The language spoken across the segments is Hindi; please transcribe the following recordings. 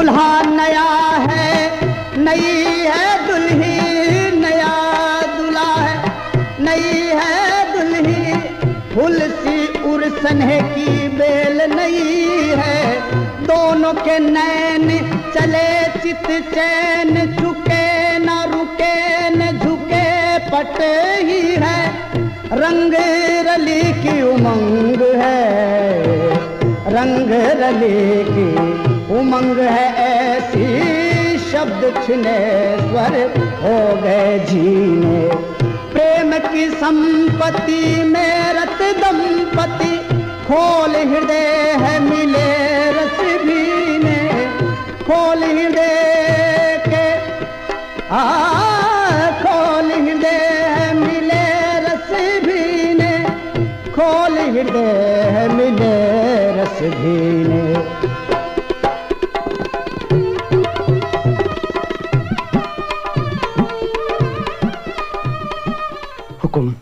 दूल्हा नया है, नई है दुल्ही, नया दूल्हा है, नई है दुल्ही, फूल सी उर्सने की बेल नई है। दोनों के नैन चले चित चैन, झुके न रुके न झुके पट ही है। रंग रली की उमंग है, रंग रली की उमंग है ऐसी, शब्द छिने स्वर हो गए जीने। प्रेम की संपत्ति में रत दंपति, खोल हृदय है मिले रस भीने। खोल हृदय के खोल हृदय है मिले रस भीने, खोल हृदय है मिले रस भीने। हुकुम।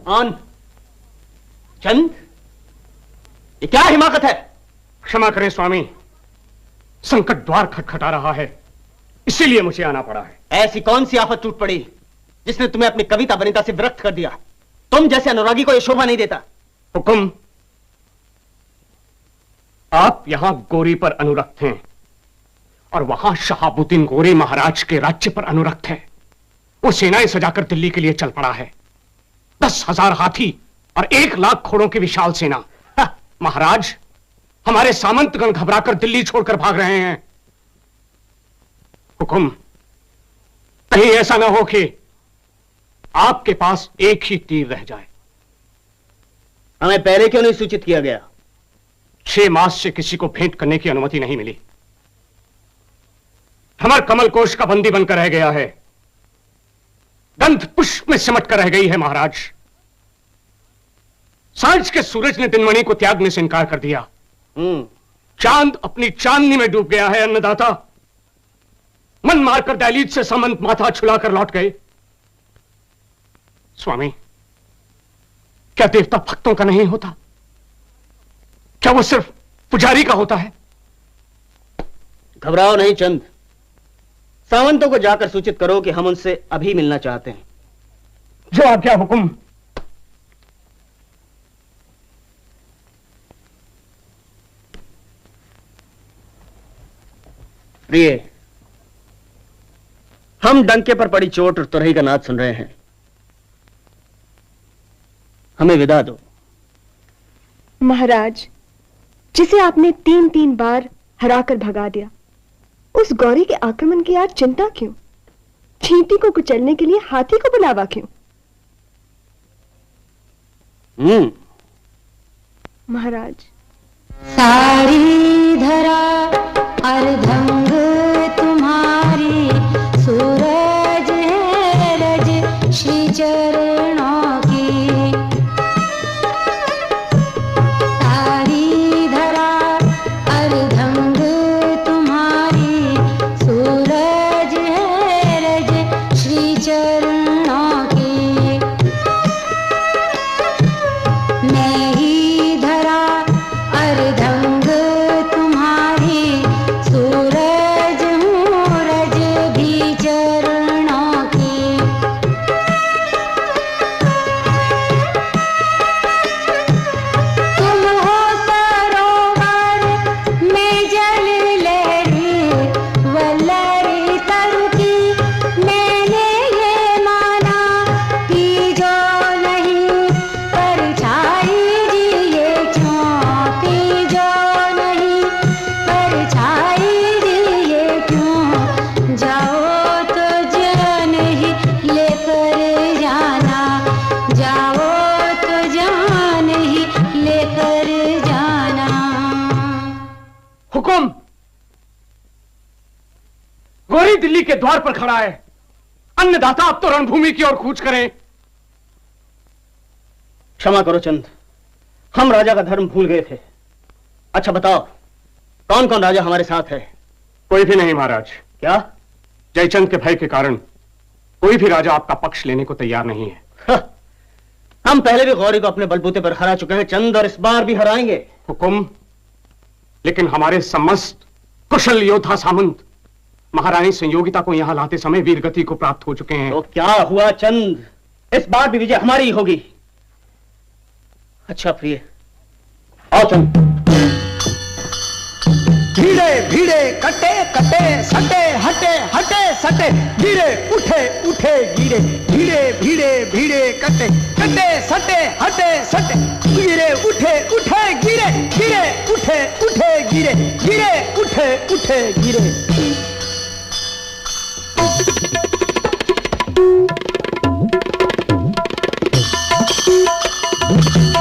आन चंद, ये क्या हिमाकत है? क्षमा करें स्वामी, संकट द्वार खटखटा रहा है, इसीलिए मुझे आना पड़ा है। ऐसी कौन सी आफत टूट पड़ी जिसने तुम्हें अपनी कविता वनिता से विरक्त कर दिया? तुम जैसे अनुरागी को यह शोभा नहीं देता। हुकुम, आप यहां गोरी पर अनुरक्त हैं और वहां शहाबुद्दीन गोरी महाराज के राज्य पर अनुरक्त है। वो सेनाएं सजाकर दिल्ली के लिए चल पड़ा है। 10,000 हाथी और 1 लाख घोड़ों की विशाल सेना। महाराज, हमारे सामंतगण घबराकर दिल्ली छोड़कर भाग रहे हैं। हुकुम, कहीं ऐसा ना हो कि आपके पास एक ही तीर रह जाए। हमें पहले क्यों नहीं सूचित किया गया? 6 मास से किसी को भेंट करने की अनुमति नहीं मिली। हमार कमल कोश का बंदी बनकर रह गया है, गंध पुष्प में सिमट कर रह गई है। महाराज, सांझ के सूरज ने दिनमणि को त्यागने से इनकार कर दिया। चांद अपनी चांदनी में डूब गया है। अन्नदाता मन मारकर दहलीज से सामंत माथा छुलाकर लौट गए। स्वामी, क्या देवता भक्तों का नहीं होता? क्या वो सिर्फ पुजारी का होता है? घबराओ नहीं चंद, सावंतों को जाकर सूचित करो कि हम उनसे अभी मिलना चाहते हैं। जो आज्ञा हुकुम। प्रिय, हम डंके पर पड़ी चोट और तुरही का नाद सुन रहे हैं। हमें विदा दो। महाराज, जिसे आपने 3-3 बार हराकर भगा दिया, उस गौरी के आक्रमण की आज चिंता क्यों? चींटी को कुचलने के लिए हाथी को बुलावा क्यों? महाराज, सारी धरा अर्धंग तुम्हारी, सूरज है रज श्री चरणों की। सारी धरा अर्धंग तुम्हारी, सूरज है रज श्री चरणों की। मैं ही धरा अर्धंग तुम्हारी, सूरज हूँ रज भी चरणों की। तुम हो सरोवर में जल लहरी, वल्लरी तरु की मैंने ये माना, पी जो नहीं परछाई जी ये क्यों, पी जो नहीं परछाई जी ये क्यों। जाओ तो जान ही लेकर जाना, जाओ तो जान ही लेकर जाना। हुकुम, गोरी दिल्ली के द्वार पर खड़ा है। अन्नदाता अब तो रणभूमि की ओर कूच करें। क्षमा करो चंद, हम राजा का धर्म भूल गए थे। अच्छा बताओ, कौन कौन राजा हमारे साथ है? कोई भी नहीं महाराज। क्या? जयचंद के भय के कारण कोई भी राजा आपका पक्ष लेने को तैयार नहीं है। हम पहले भी गौरी को अपने बलबूते पर हरा चुके हैं चंद, और इस बार भी हराएंगे। हुकुम, लेकिन हमारे समस्त कुशल योद्धा सामंत महारानी संयोगिता को यहां लाते समय वीरगति को प्राप्त हो चुके हैं। तो क्या हुआ चंद, इस बार भी विजय हमारी ही होगी। अच्छा प्रिय, आओ चंद। भीड़े भीड़े कटे कटे सटे हटे हटे सटे, गिरे उठे उठे गिरे, भीड़े भीड़े भीड़े कटे कटे सटे हटे सटे, गिरे उठे उठे गिरे, गिरे उठे उठे गिरे, गिरे उठे उठे गिरे।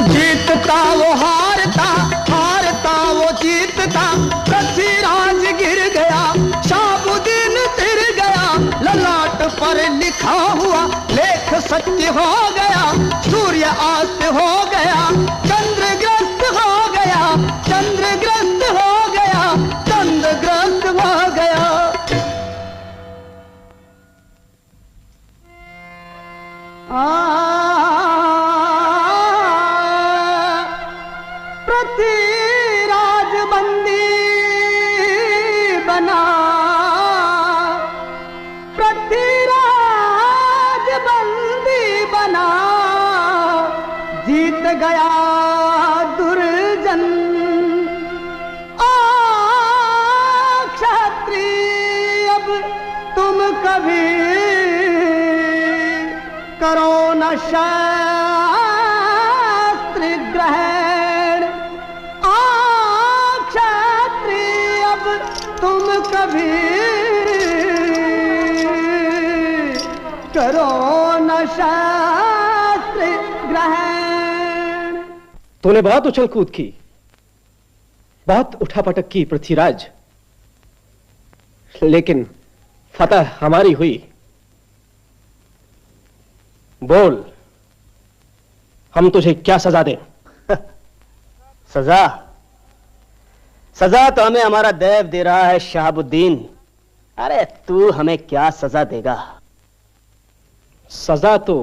जीतता वो हारता, हारता वो जीतता, पृथ्वीराज गिर गया, शाहबुद्दीन तिर गया, ललाट पर लिखा हुआ लेख सत्य हो गया, सूर्य अस्त हो गया, चंद्रग्रस्त हो गया, चंद्रग्रस्त हो गया, चंद्रग्रस्त हो गया। पृथ्वीराज बंदी बना, पृथ्वीराज बंदी बना, जीत गया दुर्जन। क्षत्रिय अब तुम कभी करो न शास्त्र ग्रहण, क्षत्रिय अब तुम कभी करो न शास्त्र ग्रहण। तूने बहुत उछल कूद की, बहुत उठापटक की पृथ्वीराज, लेकिन फतह हमारी हुई। बोल, हम तुझे क्या सजा दें? सजा? सजा तो हमें हमारा देव दे रहा है शहाबुद्दीन। अरे तू हमें क्या सजा देगा? सजा तो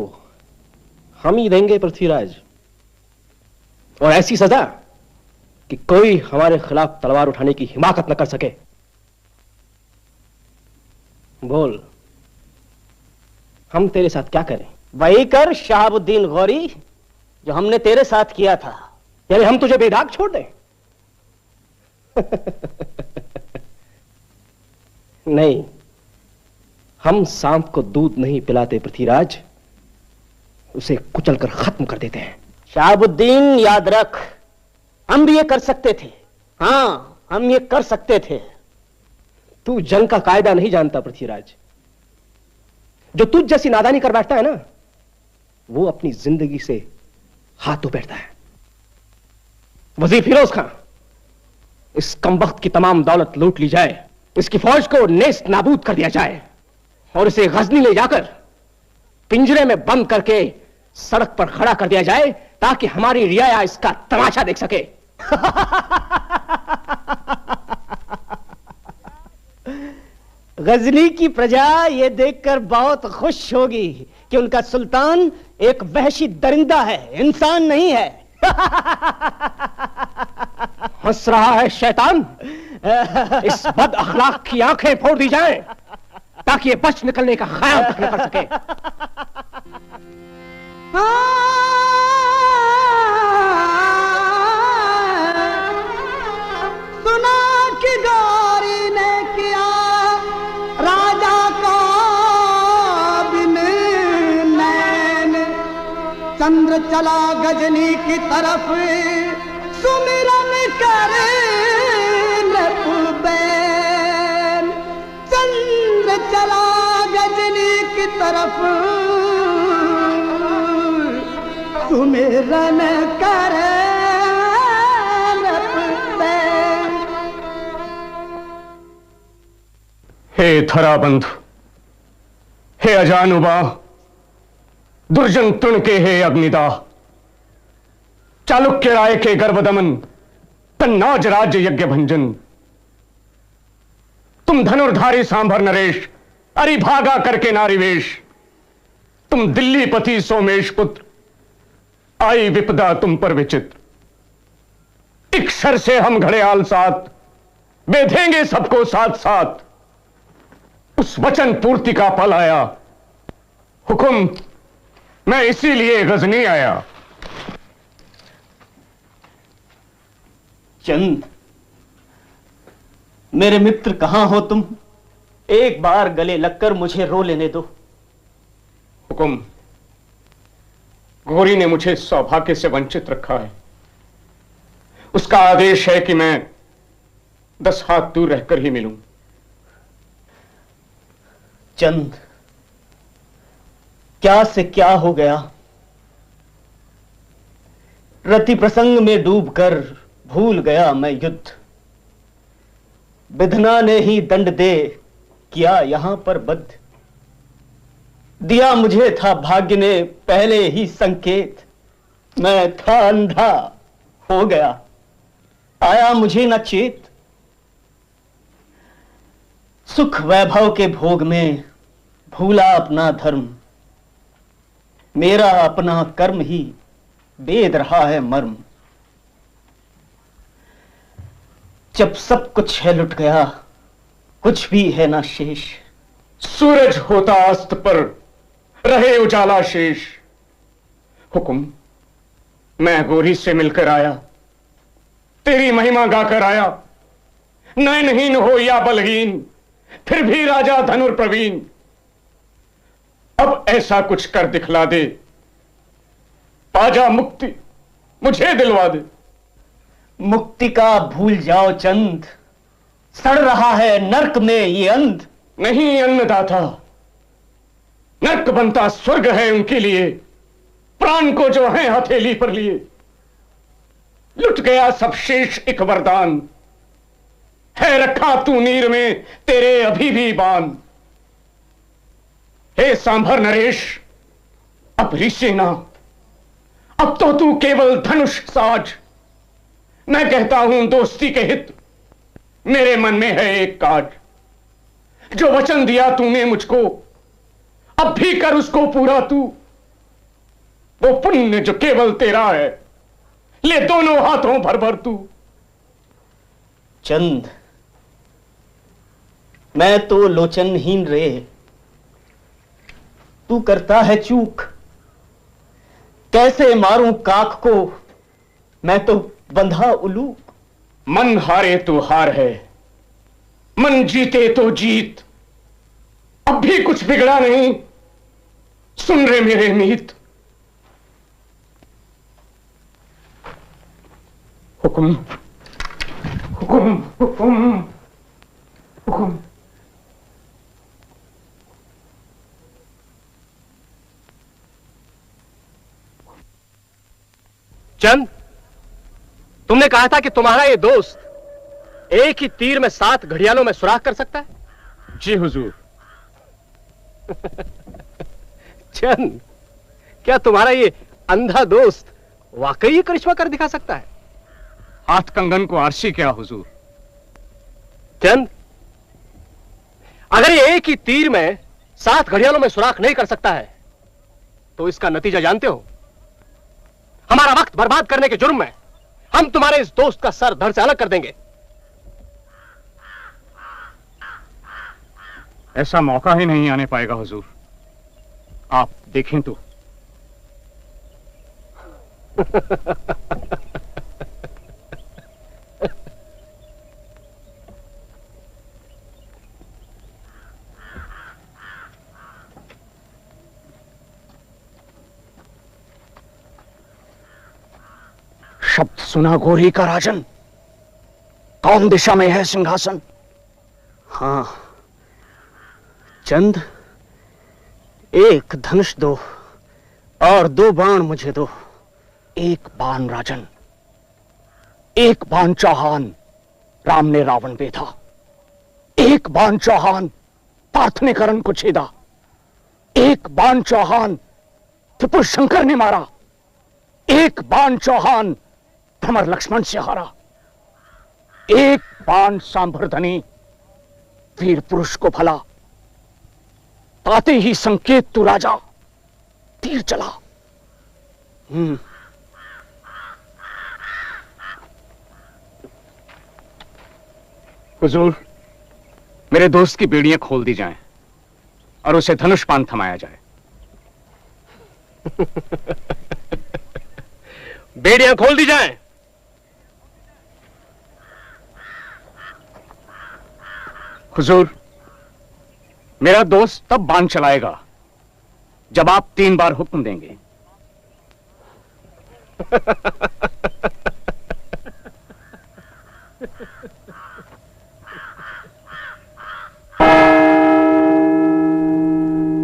हम ही देंगे पृथ्वीराज, और ऐसी सजा कि कोई हमारे खिलाफ तलवार उठाने की हिमाकत न कर सके। बोल, हम तेरे साथ क्या करें? वही कर शहाबुद्दीन गौरी जो हमने तेरे साथ किया था। यानी हम तुझे बेदाग छोड़ दें? नहीं, हम सांप को दूध नहीं पिलाते पृथ्वीराज, उसे कुचलकर खत्म कर देते हैं। शहाबुद्दीन याद रख, हम भी ये कर सकते थे। हां, हम ये कर सकते थे। तू जंग का कायदा नहीं जानता पृथ्वीराज। जो तुझ जैसी नादानी कर बैठता है ना, वो अपनी जिंदगी से हाथ धो बैठता है। वजीर फिरोज खां, इस कमबख्त की तमाम दौलत लूट ली जाए, इसकी फौज को नेस्त नाबूद कर दिया जाए, और इसे गजनी ले जाकर पिंजरे में बंद करके सड़क पर खड़ा कर दिया जाए, ताकि हमारी रियाया इसका तमाशा देख सके। गजनी की प्रजा ये देखकर बहुत खुश होगी कि उनका सुल्तान एक वहशी दरिंदा है, इंसान नहीं है। हंस रहा है शैतान। इस बद अखलाक की आंखें फोड़ दी जाएं, ताकि ये बच निकलने का ख्याल तक न कर सके। सुना कि गौरी ने किया राजा का बिन नैन, चंद्र चला गजनी की तरफ सुमिरन करे नपुबैन, चंद्र चला गजनी की तरफ सुमिरन करे नपुबैन। हे धराबंधु, हे अजानुबा, दुर्जन तृण के हे अग्निदाह, चालुक्य राय के गर्भदमन, तन्नाज राज्य यज्ञ भंजन, तुम धनुर्धारी सांभर नरेश, अरिभागा करके नारीवेश, तुम दिल्ली पति सोमेश पुत्र, आई विपदा तुम पर विचित्र। इक्षर से हम घड़े आल साथ, बेधेंगे सबको साथ साथ। उस वचन पूर्ति का पल आया। हुक्म, मैं इसीलिए गजनी आया। चंद, मेरे मित्र कहां हो तुम? एक बार गले लगकर मुझे रो लेने दो। हुक्म, घोरी ने मुझे सौभाग्य से वंचित रखा है। उसका आदेश है कि मैं 10 हाथ दूर रहकर ही मिलूं। चंद, क्या से क्या हो गया? रति प्रसंग में डूबकर भूल गया मैं युद्ध। विधना ने ही दंड दे किया यहां पर बद्ध। दिया मुझे था भाग्य ने पहले ही संकेत। मैं था अंधा हो गया, आया मुझे न चेत। सुख वैभव के भोग में भूला अपना धर्म। मेरा अपना कर्म ही वेद रहा है मर्म। जब सब कुछ है लुट गया, कुछ भी है ना शेष। सूरज होता अस्त पर रहे उजाला शेष। हुक्म, मैं गोरी से मिलकर आया, तेरी महिमा गाकर आया। नयनहीन हो या बलहीन, फिर भी राजा धनुर प्रवीण। अब ऐसा कुछ कर दिखला दे, पाजा मुक्ति मुझे दिलवा दे। मुक्ति का भूल जाओ चंद, सड़ रहा है नर्क में ये अंध। नहीं अन्नदाता, नर्क बनता स्वर्ग है उनके लिए, प्राण को जो है हथेली पर लिए। लुट गया सब शेष एक वरदान, है रखा तू नीर में तेरे अभी भी बान। हे सांभर नरेश, अब ऋषि ना, अब तो तू केवल धनुष साज। मैं कहता हूं दोस्ती के हित, मेरे मन में है एक काज। जो वचन दिया तूने मुझको, अब भी कर उसको पूरा तू। वो पुण्य जो केवल तेरा है, ले दोनों हाथों भर भर तू। चंद, मैं तो लोचनहीन रे, तू करता है चूक। कैसे मारूं काख को, मैं तो बंधा उलूक। मन हारे तो हार है, मन जीते तो जीत। अब भी कुछ बिगड़ा नहीं, सुन रे मेरे मीत। हुक्म, हुक्म, हुक्म, हुक्म। चंद, तुमने कहा था कि तुम्हारा ये दोस्त एक ही तीर में 7 घड़ियालों में सुराख कर सकता है। जी हुजूर। चंद, क्या तुम्हारा ये अंधा दोस्त वाकई ये करिश्मा कर दिखा सकता है? हाथ कंगन को आरसी क्या हुजूर। चंद, अगर ये एक ही तीर में 7 घड़ियालों में सुराख नहीं कर सकता है, तो इसका नतीजा जानते हो? हमारा वक्त बर्बाद करने के जुर्म में हम तुम्हारे इस दोस्त का सर धड़ से अलग कर देंगे। ऐसा मौका ही नहीं आने पाएगा हुजूर, आप देखें तो। शब्द सुना गोरी का राजन, कौन दिशा में है सिंहासन? हां चंद, एक धनुष दो और 2 बाण मुझे दो। एक बाण राजन, एक बाण चौहान, राम ने रावण बेधा। एक बाण चौहान, पार्थ ने कर्ण को छेदा। एक बाण चौहान, त्रिपुर शंकर ने मारा। एक बाण चौहान, भ्रमर लक्ष्मण से हारा। एक बाण सांभरधनी, वीर पुरुष को भला। ताते ही संकेत तू राजा, तीर चला। हुजूर, मेरे दोस्त की बेड़ियां खोल दी जाएं और उसे धनुष्पान थमाया जाए। बेड़ियां खोल दी जाएं। हुजूर, मेरा दोस्त तब बाण चलाएगा जब आप 3 बार हुक्म देंगे।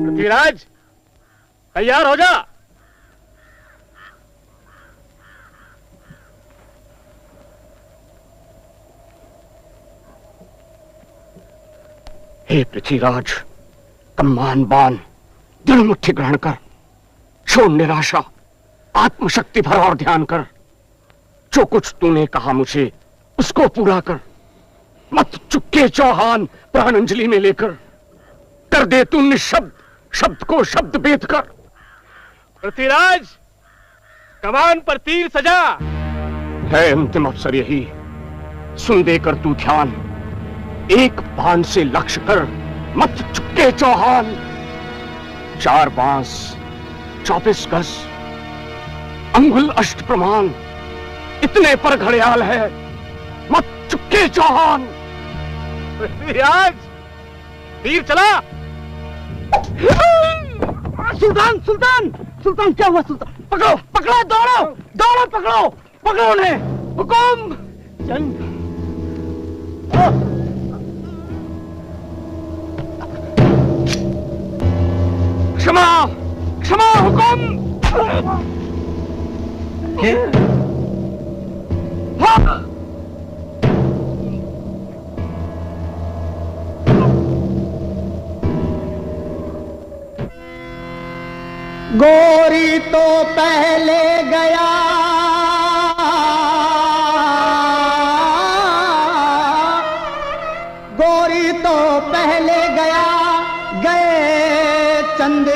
पृथ्वीराज, तैयार हो जा। हे पृथ्वीराज, कम्मान बाण दृढ़ मुट्ठी ग्रहण कर, छोड़ निराशा, आत्मशक्ति भर और ध्यान कर। जो कुछ तूने कहा मुझे उसको पूरा कर। मत चुके चौहान प्राणांजलि में लेकर, कर दे तू निशब्द, शब्द को शब्द भेद कर। पृथ्वीराज, कमान पर तीर सजा। है अंतिम अवसर यही, सुन देकर तू ध्यान, एक बाण से लक्ष्य कर, मत चुके चौहान। 4 बांस 24 गज, अंगुल अष्ट प्रमाण, इतने पर घड़ियाल है, मत चुके चौहान। पृथ्वीराज, तीर चला। सुल्तान सुल्तान सुल्तान, क्या हुआ सुल्तान? पकड़ो पकड़ो, दौड़ो दौड़ो, पकड़ो पकड़ो उन्हें। हुकुम। जंग। क्षमा क्षमा, हुकुम। हाँ। गोरी तो पहले गया, गोरी तो पहले गया, गए चंद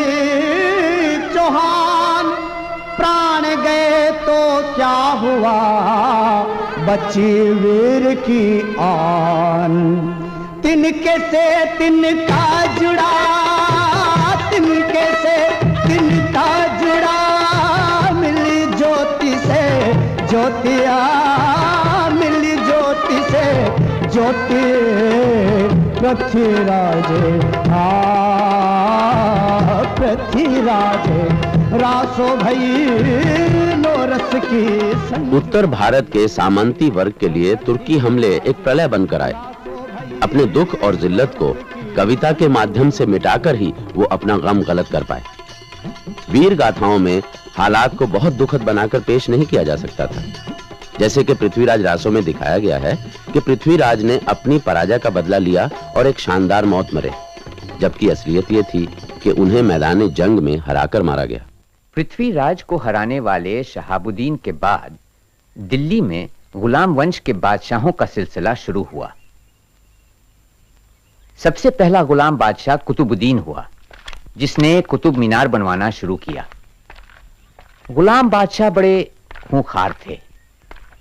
चौहान। प्राण गए तो क्या हुआ, बची वीर की आन। तिनके से तिनका जुड़ा, तिनके से तिनका जुड़ा, मिली ज्योति से ज्योतिया, मिली ज्योति से ज्योति। पृथ्वीराज पृथ्वीराज, रासो भई नोरस की। उत्तर भारत के सामंती वर्ग के लिए तुर्की हमले एक प्रलय बनकर आए। अपने दुख और जिल्लत को कविता के माध्यम से मिटाकर ही वो अपना गम गलत कर पाए। वीर गाथाओं में हालात को बहुत दुखद बनाकर पेश नहीं किया जा सकता था। जैसे कि पृथ्वीराज रासों में दिखाया गया है कि पृथ्वीराज ने अपनी पराजय का बदला लिया और एक शानदार मौत मरे, जबकि असलियत ये थी कि उन्हें मैदान जंग में हराकर मारा गया। पृथ्वीराज को हराने वाले शहाबुद्दीन के बाद दिल्ली में गुलाम वंश के बादशाहों का सिलसिला शुरू हुआ। सबसे पहला गुलाम बादशाह कुतुबुद्दीन हुआ, जिसने कुतुब मीनार बनवाना शुरू किया। गुलाम बादशाह बड़े खूंखार थे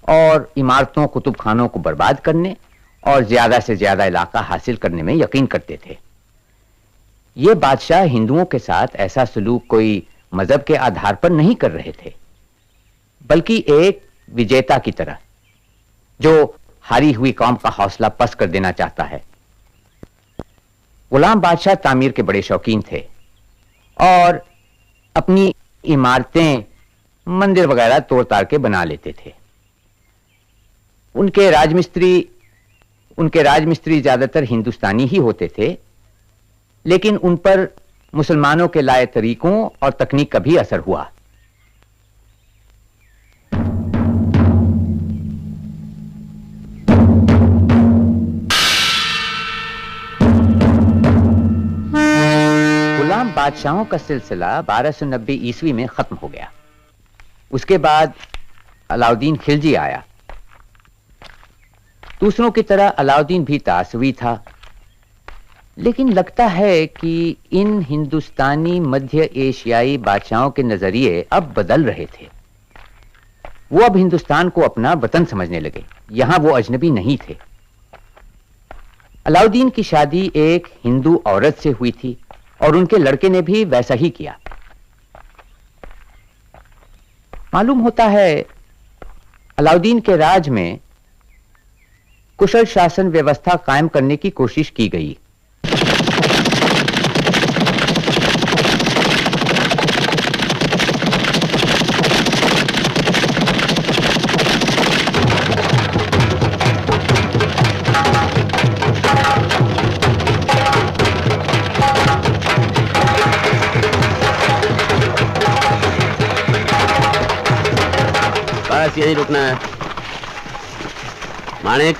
और इमारतों, कुतुब खानों को बर्बाद करने और ज्यादा से ज्यादा इलाका हासिल करने में यकीन करते थे। ये बादशाह हिंदुओं के साथ ऐसा सलूक कोई मजहब के आधार पर नहीं कर रहे थे, बल्कि एक विजेता की तरह जो हारी हुई कौम का हौसला पस्त कर देना चाहता है। गुलाम बादशाह तामीर के बड़े शौकीन थे और अपनी इमारतें, मंदिर वगैरह तोड़ ताड़ के बना लेते थे। उनके राजमिस्त्री ज्यादातर हिंदुस्तानी ही होते थे, लेकिन उन पर मुसलमानों के लाए तरीकों और तकनीक का भी असर हुआ। गुलाम बादशाहों का सिलसिला 1290 ईस्वी में खत्म हो गया। उसके बाद अलाउद्दीन खिलजी आया। दूसरों की तरह अलाउद्दीन भी तासवी था, लेकिन लगता है कि इन हिंदुस्तानी मध्य एशियाई बादशाहों के नजरिए अब बदल रहे थे। वो अब हिंदुस्तान को अपना वतन समझने लगे, यहां वो अजनबी नहीं थे। अलाउद्दीन की शादी एक हिंदू औरत से हुई थी और उनके लड़के ने भी वैसा ही किया। मालूम होता है अलाउद्दीन के राज में कुशल शासन व्यवस्था कायम करने की कोशिश की गई। बस यही रुकना है। मानिक,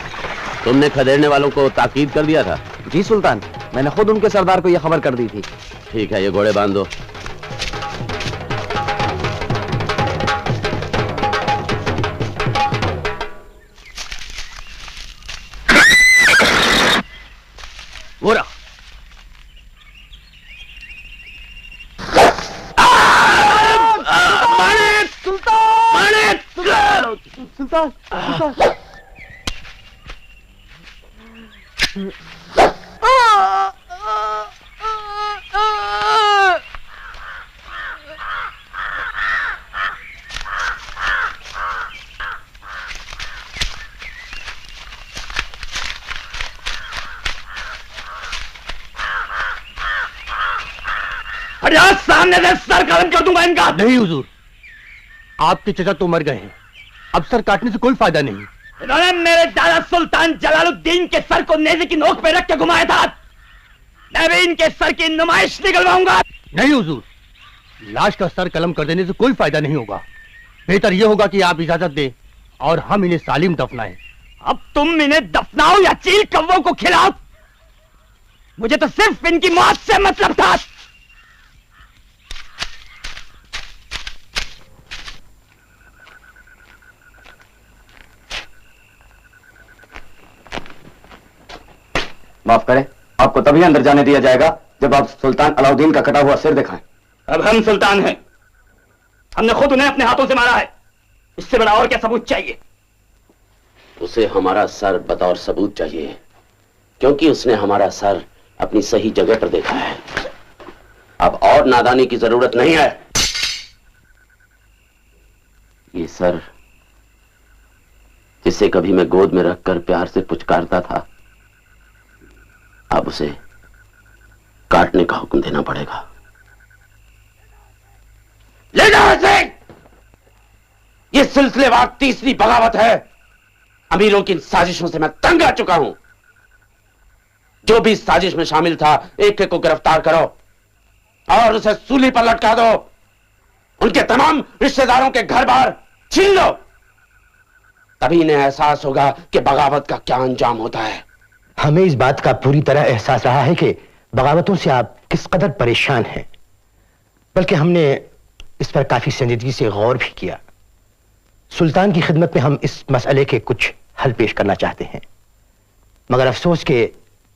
तुमने खदेड़ने वालों को ताकीद कर दिया था? जी सुल्तान, मैंने खुद उनके सरदार को यह खबर कर दी थी। ठीक है, ये घोड़े बांध दो। वो रहा। मानिक! सुल्तान! मानिक! सुल्तान, सुल्तान। अरे आज सामने से सर कलम कर दूंगा इनका। नहीं हुजूर, आपके चचा तो मर गए हैं, अब सर काटने से कोई फायदा नहीं। इन्होंने मेरे दादा सुल्तान जलालुद्दीन के सर को नेज़े की नोक पे रख के घुमाया था। मैं भी इनके सर की नुमाइश निकलवाऊंगा। नहीं हुजूर, लाश का सर कलम कर देने से कोई फायदा नहीं होगा। बेहतर यह होगा कि आप इजाजत दें और हम इन्हें सालिम दफनाएं। अब तुम इन्हें दफनाओ या चील कौवों को खिलाओ, मुझे तो सिर्फ इनकी मौत से मतलब था। माफ करें, आपको तभी अंदर जाने दिया जाएगा जब आप सुल्तान अलाउद्दीन का कटा हुआ सिर दिखाएं। अब हम सुल्तान हैं, हमने खुद उन्हें अपने हाथों से मारा है। इससे बड़ा और क्या सबूत चाहिए? उसे हमारा सर बतौर सबूत चाहिए, क्योंकि उसने हमारा सर अपनी सही जगह पर देखा है। अब और नादानी की जरूरत नहीं है। ये सर जिसे कभी मैं गोद में रखकर प्यार से पुचकारता था, अब उसे काटने का हुक्म देना पड़ेगा। ले जाओ इसे। ये सिलसिलेवार तीसरी बगावत है। अमीरों की इन साजिशों से मैं तंग आ चुका हूं। जो भी इस साजिश में शामिल था, एक एक को गिरफ्तार करो और उसे सूली पर लटका दो। उनके तमाम रिश्तेदारों के घर बार छीन लो। तभी इन्हें एहसास होगा कि बगावत का क्या अंजाम होता है। हमें इस बात का पूरी तरह एहसास रहा है कि बगावतों से आप किस कदर परेशान हैं, बल्कि हमने इस पर काफी संजीदगी से गौर भी किया। सुल्तान की खिदमत में हम इस मसले के कुछ हल पेश करना चाहते हैं, मगर अफसोस कि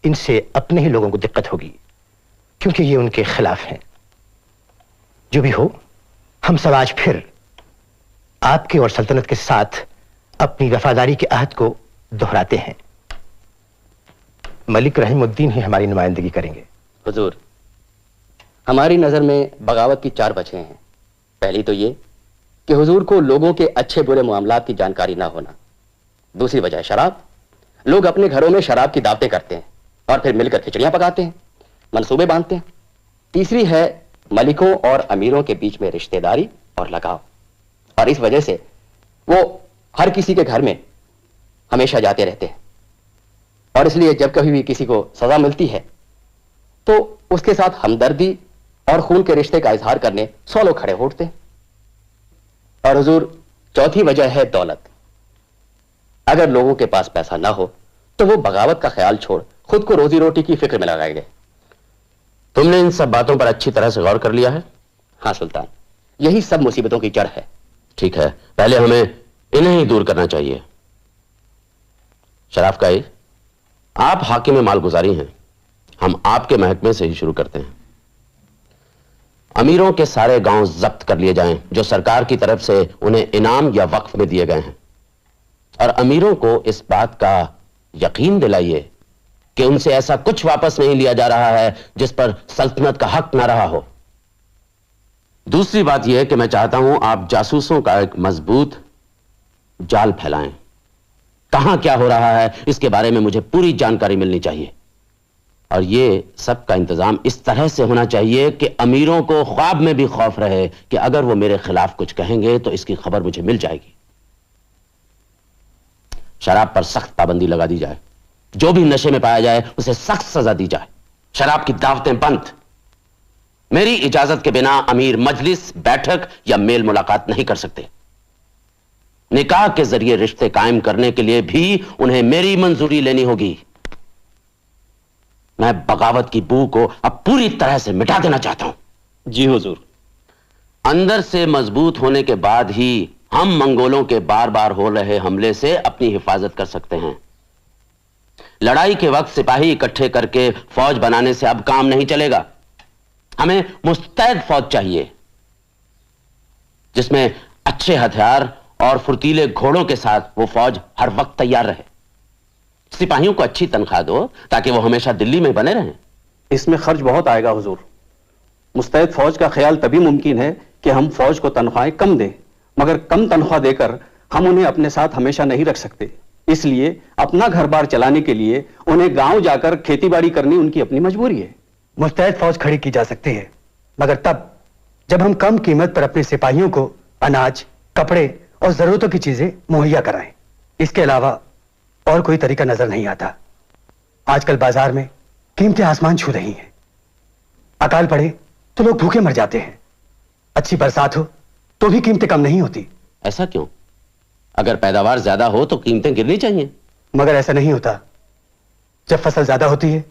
इनसे अपने ही लोगों को दिक्कत होगी, क्योंकि ये उनके खिलाफ हैं। जो भी हो, हम सब आज फिर आपके और सल्तनत के साथ अपनी वफादारी के अहद को दोहराते हैं। मलिक रहीमुद्दीन ही हमारी नुमाइंदगी करेंगे। हुजूर, हमारी नजर में बगावत की 4 वजहें हैं। पहली तो ये कि हुजूर को लोगों के अच्छे बुरे मामलात की जानकारी ना होना। दूसरी वजह है शराब। लोग अपने घरों में शराब की दावतें करते हैं और फिर मिलकर खिचड़ियां पकाते हैं, मंसूबे बांधते हैं। तीसरी है मलिकों और अमीरों के बीच में रिश्तेदारी और लगाव, और इस वजह से वो हर किसी के घर में हमेशा जाते रहते हैं। और इसलिए जब कभी भी किसी को सजा मिलती है तो उसके साथ हमदर्दी और खून के रिश्ते का इजहार करने 100 लोग खड़े उठते हैं। और हुजूर, चौथी वजह है दौलत। अगर लोगों के पास पैसा ना हो तो वो बगावत का ख्याल छोड़ खुद को रोजी रोटी की फिक्र में लगाएंगे। तुमने इन सब बातों पर अच्छी तरह से गौर कर लिया है? हाँ सुल्तान, यही सब मुसीबतों की जड़ है। ठीक है, पहले हमें इन्हें ही दूर करना चाहिए। शराफ काई, आप हाकिम मालगुजारी हैं, हम आपके महकमे से ही शुरू करते हैं। अमीरों के सारे गांव जब्त कर लिए जाएं जो सरकार की तरफ से उन्हें इनाम या वक्फ में दिए गए हैं, और अमीरों को इस बात का यकीन दिलाइए कि उनसे ऐसा कुछ वापस नहीं लिया जा रहा है जिस पर सल्तनत का हक ना रहा हो। दूसरी बात यह है कि मैं चाहता हूं आप जासूसों का एक मजबूत जाल फैलाएं। कहां क्या हो रहा है इसके बारे में मुझे पूरी जानकारी मिलनी चाहिए, और यह सब का इंतजाम इस तरह से होना चाहिए कि अमीरों को ख्वाब में भी खौफ रहे कि अगर वो मेरे खिलाफ कुछ कहेंगे तो इसकी खबर मुझे मिल जाएगी। शराब पर सख्त पाबंदी लगा दी जाए, जो भी नशे में पाया जाए उसे सख्त सजा दी जाए, शराब की दावतें बंद। मेरी इजाजत के बिना अमीर मजलिस, बैठक या मेल मुलाकात नहीं कर सकते। निकाह के जरिए रिश्ते कायम करने के लिए भी उन्हें मेरी मंजूरी लेनी होगी। मैं बगावत की बू को अब पूरी तरह से मिटा देना चाहता हूं। जी हुजूर। अंदर से मजबूत होने के बाद ही हम मंगोलों के बार बार हो रहे हमले से अपनी हिफाजत कर सकते हैं। लड़ाई के वक्त सिपाही इकट्ठे करके फौज बनाने से अब काम नहीं चलेगा। हमें मुस्तैद फौज चाहिए जिसमें अच्छे हथियार और फुर्तीले घोड़ों के साथ वो फौज हर वक्त तैयार रहे। सिपाहियों को अच्छी तनख्वाह दो ताकि वो हमेशा दिल्ली में बने रहें। इसमें खर्च बहुत आएगा हुजूर। मुस्तैद फौज का ख्याल तभी मुमकिन है कि हम फौज को तनख्वाहें कम दें, मगर कम तनख्वाह देकर हम उन्हें अपने साथ हमेशा नहीं रख सकते। इसलिए अपना घर बार चलाने के लिए उन्हें गांव जाकर खेतीबाड़ी करनी उनकी अपनी मजबूरी है। मुस्तैद फौज खड़ी की जा सकती है, मगर तब जब हम कम कीमत पर अपने सिपाहियों को अनाज, कपड़े और जरूरतों की चीजें मुहैया कराएं। इसके अलावा और कोई तरीका नजर नहीं आता। आजकल बाजार में कीमतें आसमान छू रही हैं। अकाल पड़े तो लोग भूखे मर जाते हैं। अच्छी बरसात हो तो भी कीमतें कम नहीं होती। ऐसा क्यों? अगर पैदावार ज्यादा हो तो कीमतें गिरनी चाहिए। मगर ऐसा नहीं होता। जब फसल ज्यादा होती है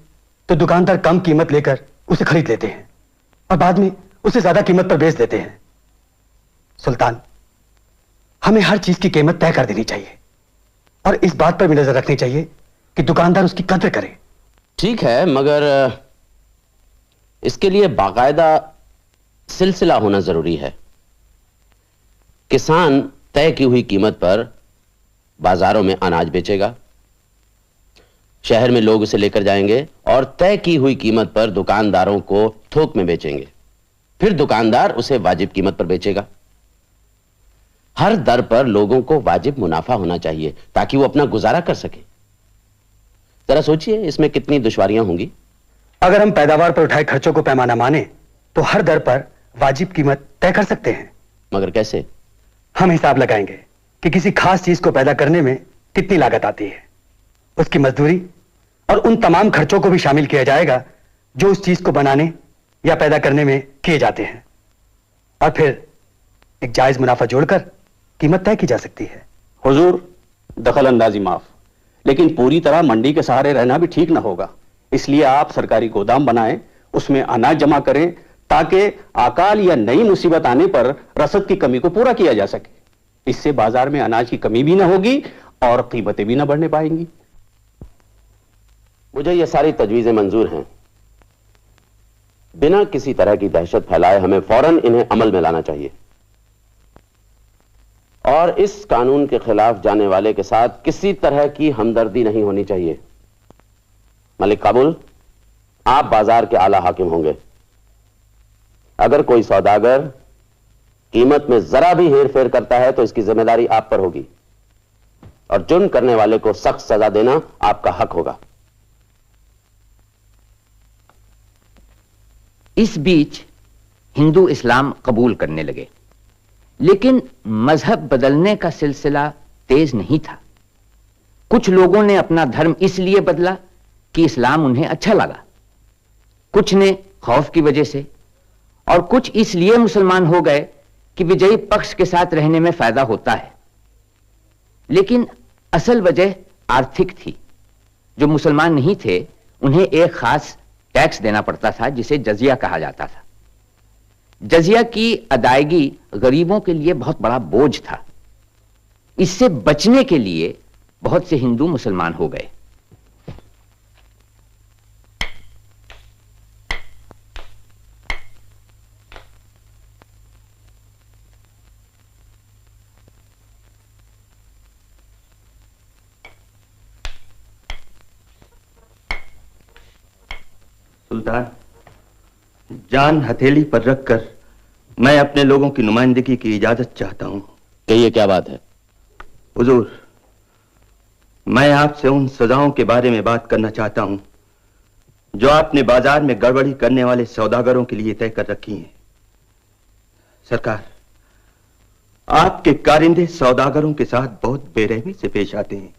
तो दुकानदार कम कीमत लेकर उसे खरीद लेते हैं और बाद में उसे ज्यादा कीमत पर बेच देते हैं। सुल्तान, हमें हर चीज की कीमत तय कर देनी चाहिए और इस बात पर भी नजर रखनी चाहिए कि दुकानदार उसकी कद्र करे। ठीक है, मगर इसके लिए बाकायदा सिलसिला होना जरूरी है। किसान तय की हुई कीमत पर बाजारों में अनाज बेचेगा, शहर में लोग उसे लेकर जाएंगे और तय की हुई कीमत पर दुकानदारों को थोक में बेचेंगे। फिर दुकानदार उसे वाजिब कीमत पर बेचेगा। हर दर पर लोगों को वाजिब मुनाफा होना चाहिए ताकि वो अपना गुजारा कर सके। जरा सोचिए इसमें कितनी दुश्वारियां होंगी। अगर हम पैदावार पर उठाए खर्चों को पैमाना माने तो हर दर पर वाजिब कीमत तय कर सकते हैं। मगर कैसे? हम हिसाब लगाएंगे कि किसी खास चीज को पैदा करने में कितनी लागत आती है, उसकी मजदूरी और उन तमाम खर्चों को भी शामिल किया जाएगा जो उस चीज को बनाने या पैदा करने में किए जाते हैं, और फिर एक जायज मुनाफा जोड़कर कीमत तय की जा सकती है। हुजूर, दखल अंदाजी माफ, लेकिन पूरी तरह मंडी के सहारे रहना भी ठीक ना होगा। इसलिए आप सरकारी गोदाम बनाएं, उसमें अनाज जमा करें ताकि अकाल या नई मुसीबत आने पर रसद की कमी को पूरा किया जा सके। इससे बाजार में अनाज की कमी भी ना होगी और कीमतें भी ना बढ़ने पाएंगी। मुझे ये सारी तजवीजें मंजूर हैं। बिना किसी तरह की दहशत फैलाए हमें फौरन इन्हें अमल में लाना चाहिए और इस कानून के खिलाफ जाने वाले के साथ किसी तरह की हमदर्दी नहीं होनी चाहिए। मलिक काबुल, आप बाजार के आला हाकिम होंगे। अगर कोई सौदागर कीमत में जरा भी हेरफेर करता है तो इसकी जिम्मेदारी आप पर होगी और जुर्म करने वाले को सख्त सजा देना आपका हक होगा। इस बीच हिंदू इस्लाम कबूल करने लगे, लेकिन मजहब बदलने का सिलसिला तेज नहीं था। कुछ लोगों ने अपना धर्म इसलिए बदला कि इस्लाम उन्हें अच्छा लगा, कुछ ने खौफ की वजह से, और कुछ इसलिए मुसलमान हो गए कि विजयी पक्ष के साथ रहने में फायदा होता है। लेकिन असल वजह आर्थिक थी। जो मुसलमान नहीं थे उन्हें एक खास टैक्स देना पड़ता था जिसे जजिया कहा जाता था। जजिया की अदायगी गरीबों के लिए बहुत बड़ा बोझ था। इससे बचने के लिए बहुत से हिंदू मुसलमान हो गए। सुल्तान, जान हथेली पर रखकर मैं अपने लोगों की नुमाइंदगी की इजाजत चाहता हूं। कहिए क्या बात है? हुजूर, मैं आपसे उन सजाओं के बारे में बात करना चाहता हूं जो आपने बाजार में गड़बड़ी करने वाले सौदागरों के लिए तय कर रखी हैं। सरकार, आपके कारिंदे सौदागरों के साथ बहुत बेरहमी से पेश आते हैं।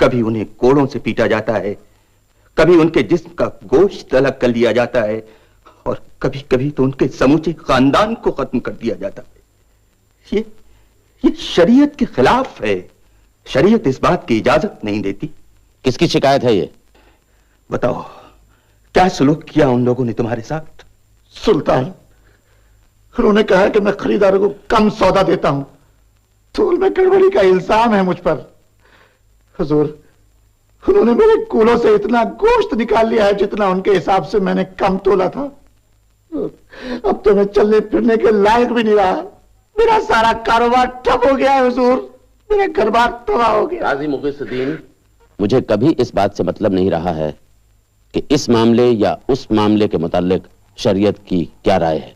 कभी उन्हें कोड़ों से पीटा जाता है, कभी उनके जिस्म का गोश्त अलग कर लिया जाता है, और कभी कभी तो उनके समूचे खानदान को खत्म कर दिया जाता है। ये शरीयत के खिलाफ है। शरीयत इस बात की इजाजत नहीं देती। किसकी शिकायत है ये? बताओ, क्या सुलूक किया उन लोगों ने तुम्हारे साथ? सुल्तान, उन्होंने कहा कि मैं खरीदारों को कम सौदा देता हूं, तोल में गड़बड़ी का इल्जाम है मुझ पर। हुजूर, उन्होंने मेरे कूलों से इतना गोश्त निकाल लिया है जितना उनके हिसाब से मैंने कम तोला था। अब तो मैं चलने फिरने के लायक भी नहीं रहा। मेरा सारा कारोबार ठप हो गया है हुजूर, मेरा घर-बार तबाह हो गया। काजी मुगीसुद्दीन, मुझे कभी इस बात से मतलब नहीं रहा है कि इस मामले या उस मामले के मुताल्लिक शरीयत की क्या राय है।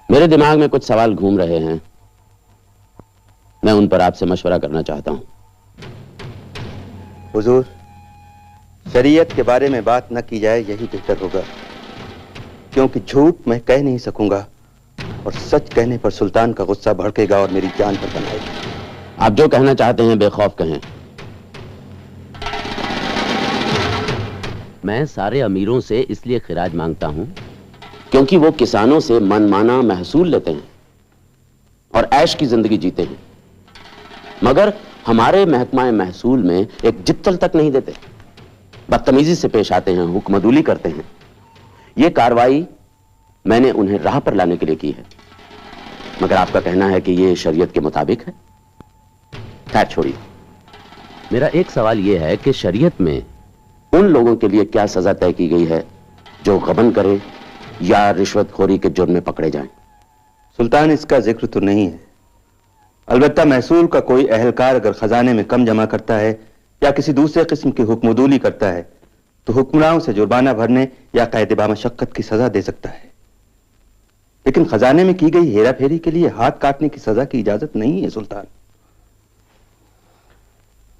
मेरे दिमाग में कुछ सवाल घूम रहे हैं, मैं उन पर आपसे मशवरा करना चाहता हूं। हुजूर, शरीयत के बारे में बात न की जाए यही बेहतर होगा, क्योंकि झूठ मैं कह नहीं सकूंगा और सच कहने पर सुल्तान का गुस्सा भड़केगा और मेरी जान पर बनाएगा। आप जो कहना चाहते हैं बेखौफ कहें। मैं सारे अमीरों से इसलिए खिराज मांगता हूं क्योंकि वो किसानों से मनमाना महसूल लेते हैं और ऐश की जिंदगी जीते हैं, मगर हमारे महकमा महसूल में एक जित्तल तक नहीं देते। बदतमीजी से पेश आते हैं, हुक्मदूली करते हैं। यह कार्रवाई मैंने उन्हें राह पर लाने के लिए की है, मगर आपका कहना है कि यह शरीयत के मुताबिक है। खैर छोड़िए, मेरा एक सवाल यह है कि शरीयत में उन लोगों के लिए क्या सजा तय की गई है जो गबन करें या रिश्वतखोरी के जुर्म में पकड़े जाएं? सुल्तान, इसका जिक्र तो नहीं है। अलबत्ता महसूल का कोई अहलकार अगर खजाने में कम जमा करता है या किसी दूसरे किस्म की हुक्मदूली करता है तो हुक्मरानों से जुर्माना भरने या कैद बामशक्कत की सजा दे सकता है, लेकिन खजाने में की गई हेरा फेरी के लिए हाथ काटने की सजा की इजाजत नहीं है सुल्तान।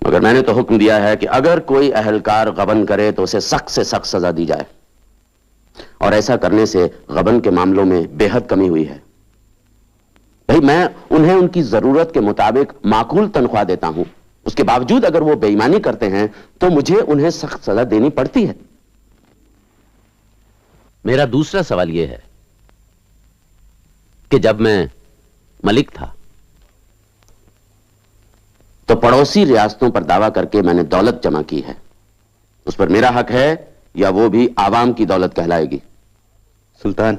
मगर मैंने तो हुक्म दिया है कि अगर कोई अहलकार गबन करे तो उसे सख्त से सख्त सजा दी जाए, और ऐसा करने से गबन के मामलों में बेहद कमी हुई है। भाई, मैं उन्हें उनकी जरूरत के मुताबिक माकूल तनख्वाह देता हूं, उसके बावजूद अगर वो बेईमानी करते हैं तो मुझे उन्हें सख्त सजा देनी पड़ती है। मेरा दूसरा सवाल यह है कि जब मैं मलिक था तो पड़ोसी रियासतों पर दावा करके मैंने दौलत जमा की है, उस पर मेरा हक है या वो भी आवाम की दौलत कहलाएगी? सुल्तान,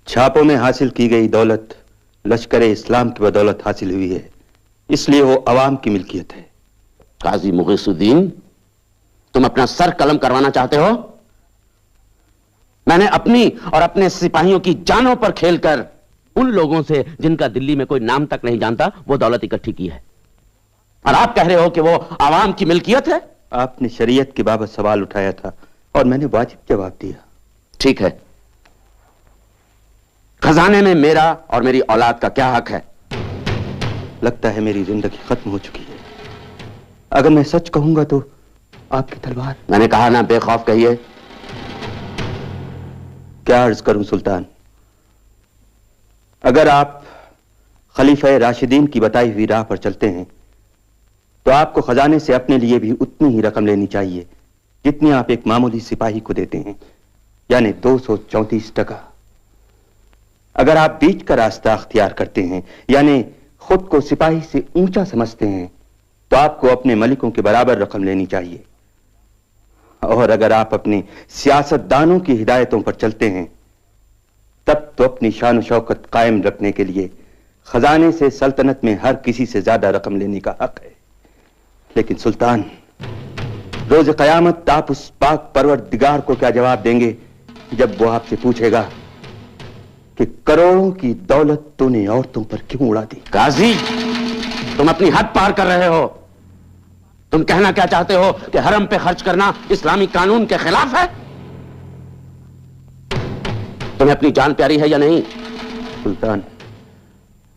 छापों में हासिल की गई दौलत लश्कर इस्लाम की बदौलत हासिल हुई है, इसलिए वो अवाम की मिल्कियत है। काजी मुगीसुद्दीन, तुम अपना सर कलम करवाना चाहते हो? मैंने अपनी और अपने सिपाहियों की जानों पर खेलकर उन लोगों से जिनका दिल्ली में कोई नाम तक नहीं जानता वो दौलत इकट्ठी की है, और आप कह रहे हो कि वो आवाम की मिल्कियत है? आपने शरीयत की बाबत सवाल उठाया था और मैंने वाजिब जवाब दिया। ठीक है, खजाने में मेरा और मेरी औलाद का क्या हक है? लगता है मेरी जिंदगी खत्म हो चुकी है। अगर मैं सच कहूंगा तो आपकी तलवार। मैंने कहा ना बेखौफ कहिए। क्या अर्ज करूं सुल्तान, अगर आप खलीफा राशिदीन की बताई हुई राह पर चलते हैं तो आपको खजाने से अपने लिए भी उतनी ही रकम लेनी चाहिए जितनी आप एक मामूली सिपाही को देते हैं, यानी 234 टका। अगर आप बीच का रास्ता अख्तियार करते हैं, यानी खुद को सिपाही से ऊंचा समझते हैं, तो आपको अपने मलिकों के बराबर रकम लेनी चाहिए। और अगर आप अपने सियासतदानों की हिदायतों पर चलते हैं तब तो अपनी शान शौकत कायम रखने के लिए खजाने से सल्तनत में हर किसी से ज्यादा रकम लेने का हक है। लेकिन सुल्तान, रोज कयामत आप उस पाक परवरदिगार को क्या जवाब देंगे जब वो आपसे पूछेगा कि करोड़ों की दौलत तूने औरतों पर क्यों उड़ा दी? काजी, तुम अपनी हद पार कर रहे हो। तुम कहना क्या चाहते हो कि हरम पे खर्च करना इस्लामी कानून के खिलाफ है? तुम्हें अपनी जान प्यारी है या नहीं? सुल्तान,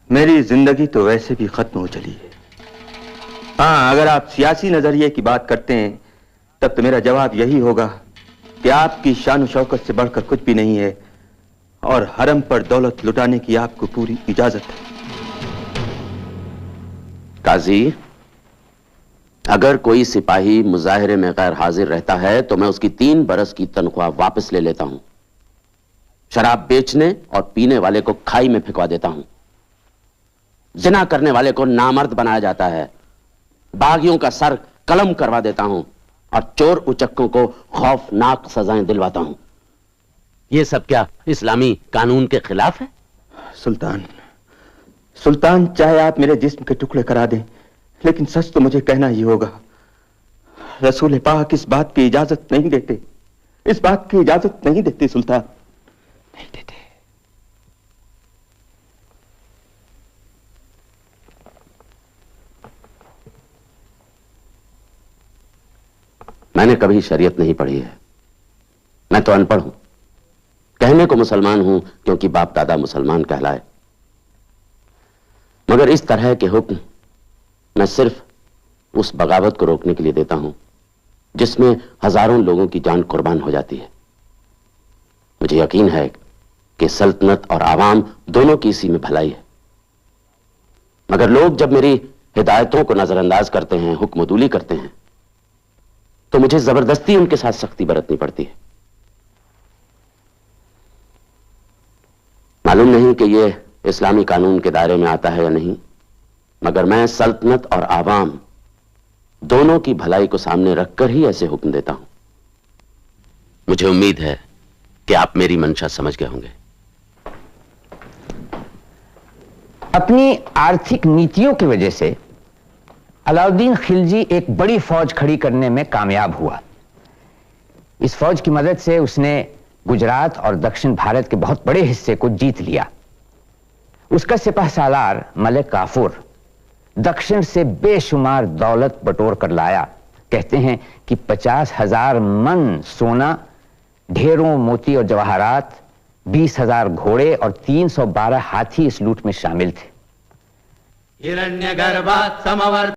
मेरी जिंदगी तो वैसे भी खत्म हो चली है। हाँ, अगर आप सियासी नजरिए की बात करते हैं तब तो मेरा जवाब यही होगा कि आपकी शान शौकत से बढ़कर कुछ भी नहीं है और हरम पर दौलत लुटाने की आपको पूरी इजाजत है। काजी, अगर कोई सिपाही मुजाहिरे में गैर हाजिर रहता है तो मैं उसकी 3 बरस की तनख्वाह वापस ले लेता हूं। शराब बेचने और पीने वाले को खाई में फेंकवा देता हूं। जिना करने वाले को नामर्द बनाया जाता है। बागियों का सर कलम करवा देता हूं और चोर उचक्कों को खौफनाक सजाएं दिलवाता हूं। यह सब क्या इस्लामी कानून के खिलाफ है? सुल्तान, चाहे आप मेरे जिस्म के टुकड़े करा दें, लेकिन सच तो मुझे कहना ही होगा। रसूल पाक इस बात की इजाजत नहीं देते, इस बात की इजाजत नहीं देते सुल्तान, नहीं देते। मैंने कभी शरीयत नहीं पढ़ी है। मैं तो अनपढ़ हूं। कहने को मुसलमान हूं क्योंकि बाप दादा मुसलमान कहलाए, मगर इस तरह के हुक्म मैं सिर्फ उस बगावत को रोकने के लिए देता हूं जिसमें हजारों लोगों की जान कुर्बान हो जाती है। मुझे यकीन है कि सल्तनत और आवाम दोनों की इसी में भलाई है, मगर लोग जब मेरी हिदायतों को नजरअंदाज करते हैं, हुक्मदूली करते हैं, तो मुझे जबरदस्ती उनके साथ सख्ती बरतनी पड़ती है। मालूम नहीं कि यह इस्लामी कानून के दायरे में आता है या नहीं, मगर मैं सल्तनत और आवाम दोनों की भलाई को सामने रखकर ही ऐसे हुक्म देता हूं। मुझे उम्मीद है कि आप मेरी मंशा समझ गए होंगे। अपनी आर्थिक नीतियों की वजह से अलाउद्दीन खिलजी एक बड़ी फौज खड़ी करने में कामयाब हुआ। इस फौज की मदद से उसने गुजरात और दक्षिण भारत के बहुत बड़े हिस्से को जीत लिया। उसका सिपह सालार मलिक काफूर दक्षिण से बेशुमार दौलत बटोर कर लाया। कहते हैं कि 50,000 मन सोना, ढेरों मोती और जवाहरात, 20,000 घोड़े और 312 हाथी इस लूट में शामिल थे। हिरण्यगर्भात् समवर्त